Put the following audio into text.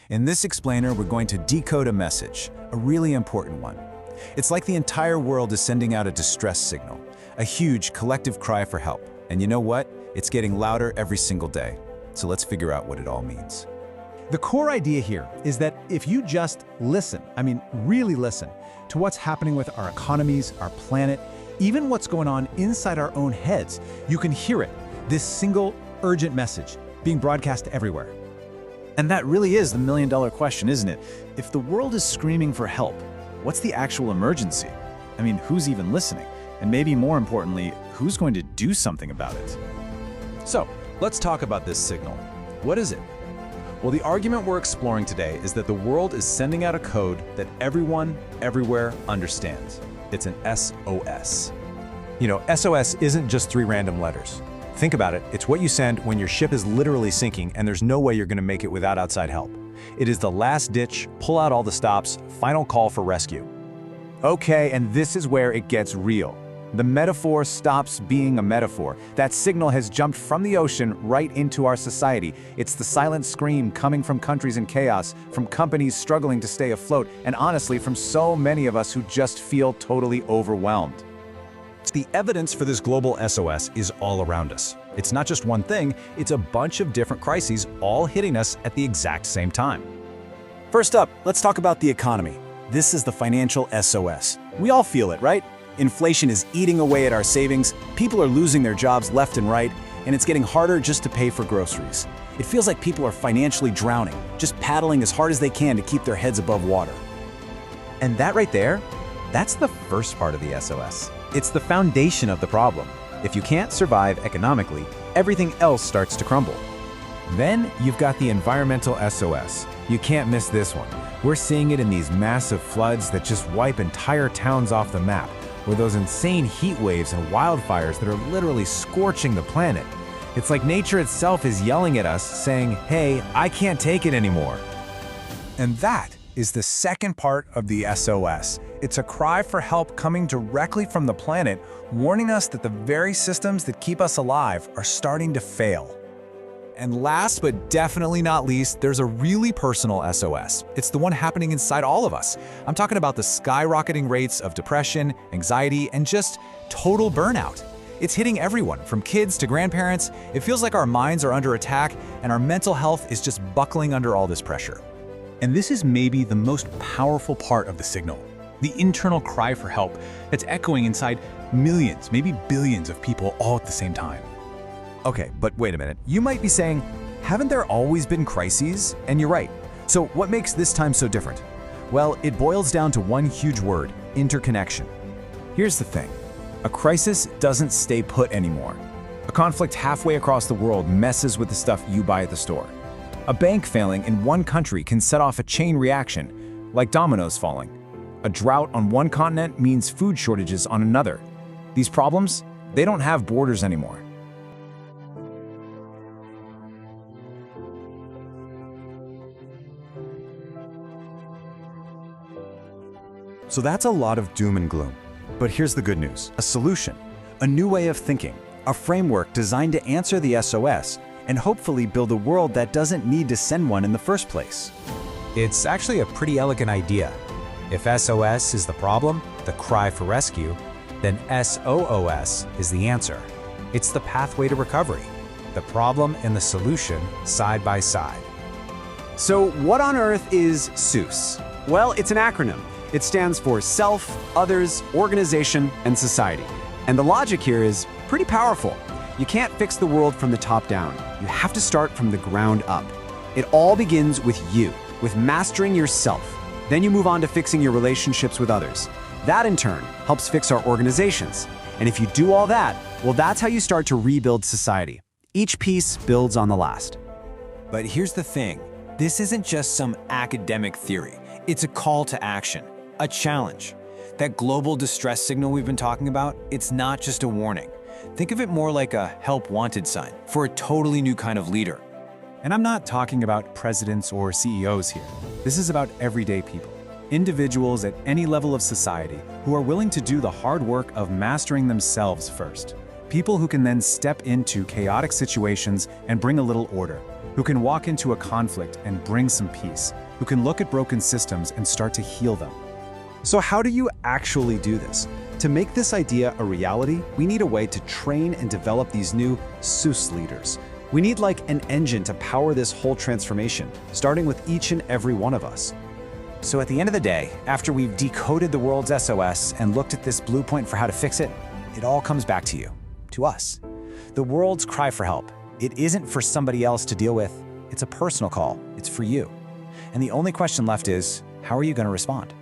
In this explainer, we're going to decode a message, a really important one. It's like the entire world is sending out a distress signal, a huge collective cry for help. And you know what? It's getting louder every single day. So let's figure out what it all means. The core idea here is that if you just listen, really listen, to what's happening with our economies, our planet, even what's going on inside our own heads, you can hear it, this single urgent message being broadcast everywhere. And that really is the million-dollar question, isn't it? If the world is screaming for help, what's the actual emergency? Who's even listening? And maybe more importantly, who's going to do something about it? So, let's talk about this signal. What is it? Well, the argument we're exploring today is that the world is sending out a code that everyone, everywhere understands. It's an SOS. SOS isn't just 3 random letters. Think about it, it's what you send when your ship is literally sinking and there's no way you're going to make it without outside help. It is the last ditch, pull out all the stops, final call for rescue. Okay, and this is where it gets real. The metaphor stops being a metaphor. That signal has jumped from the ocean right into our society. It's the silent scream coming from countries in chaos, from companies struggling to stay afloat, and honestly, from so many of us who just feel totally overwhelmed. The evidence for this global SOS is all around us. It's not just one thing, it's a bunch of different crises all hitting us at the exact same time. First up, let's talk about the economy. This is the financial SOS. We all feel it, right? Inflation is eating away at our savings, people are losing their jobs left and right, and it's getting harder just to pay for groceries. It feels like people are financially drowning, just paddling as hard as they can to keep their heads above water. And that right there, that's the first part of the SOS. It's the foundation of the problem. If you can't survive economically, everything else starts to crumble. Then you've got the environmental SOS. You can't miss this one. We're seeing it in these massive floods that just wipe entire towns off the map, or those insane heat waves and wildfires that are literally scorching the planet. It's like nature itself is yelling at us, saying, hey, I can't take it anymore. And that is the second part of the SOS. It's a cry for help coming directly from the planet, warning us that the very systems that keep us alive are starting to fail. And last but definitely not least, there's a really personal SOS. It's the one happening inside all of us. I'm talking about the skyrocketing rates of depression, anxiety, and just total burnout. It's hitting everyone, from kids to grandparents. It feels like our minds are under attack and our mental health is just buckling under all this pressure. And this is maybe the most powerful part of the signal. The internal cry for help that's echoing inside millions, maybe billions of people all at the same time. Okay, but wait a minute. You might be saying, haven't there always been crises? And you're right. So what makes this time so different? Well, it boils down to one huge word: interconnection. Here's the thing. A crisis doesn't stay put anymore. A conflict halfway across the world messes with the stuff you buy at the store. A bank failing in one country can set off a chain reaction, like dominoes falling. A drought on one continent means food shortages on another. These problems, they don't have borders anymore. So that's a lot of doom and gloom. But here's the good news: A solution, a new way of thinking, a framework designed to answer the SOS and hopefully build a world that doesn't need to send one in the first place. It's actually a pretty elegant idea. If SOS is the problem, the cry for rescue, then SOOS is the answer. It's the pathway to recovery, the problem and the solution side by side. So what on earth is SOOS? Well, it's an acronym. It stands for self, others, organization, and society. And the logic here is pretty powerful. You can't fix the world from the top down. You have to start from the ground up. It all begins with you, with mastering yourself. Then you move on to fixing your relationships with others. That in turn helps fix our organizations. And if you do all that, well, that's how you start to rebuild society. Each piece builds on the last. But here's the thing. This isn't just some academic theory. It's a call to action, a challenge. That global distress signal we've been talking about, it's not just a warning. Think of it more like a help wanted sign for a totally new kind of leader. And I'm not talking about presidents or CEOs here. This is about everyday people. Individuals at any level of society who are willing to do the hard work of mastering themselves first. People who can then step into chaotic situations and bring a little order. who can walk into a conflict and bring some peace, who can look at broken systems and start to heal them. So how do you actually do this? To make this idea a reality, we need a way to train and develop these new SUS leaders. We need like an engine to power this whole transformation, starting with each and every one of us. So at the end of the day, after we've decoded the world's SOS and looked at this blueprint for how to fix it, it all comes back to you, to us. The world's cry for help. It isn't for somebody else to deal with. It's a personal call. It's for you. And the only question left is, how are you going to respond?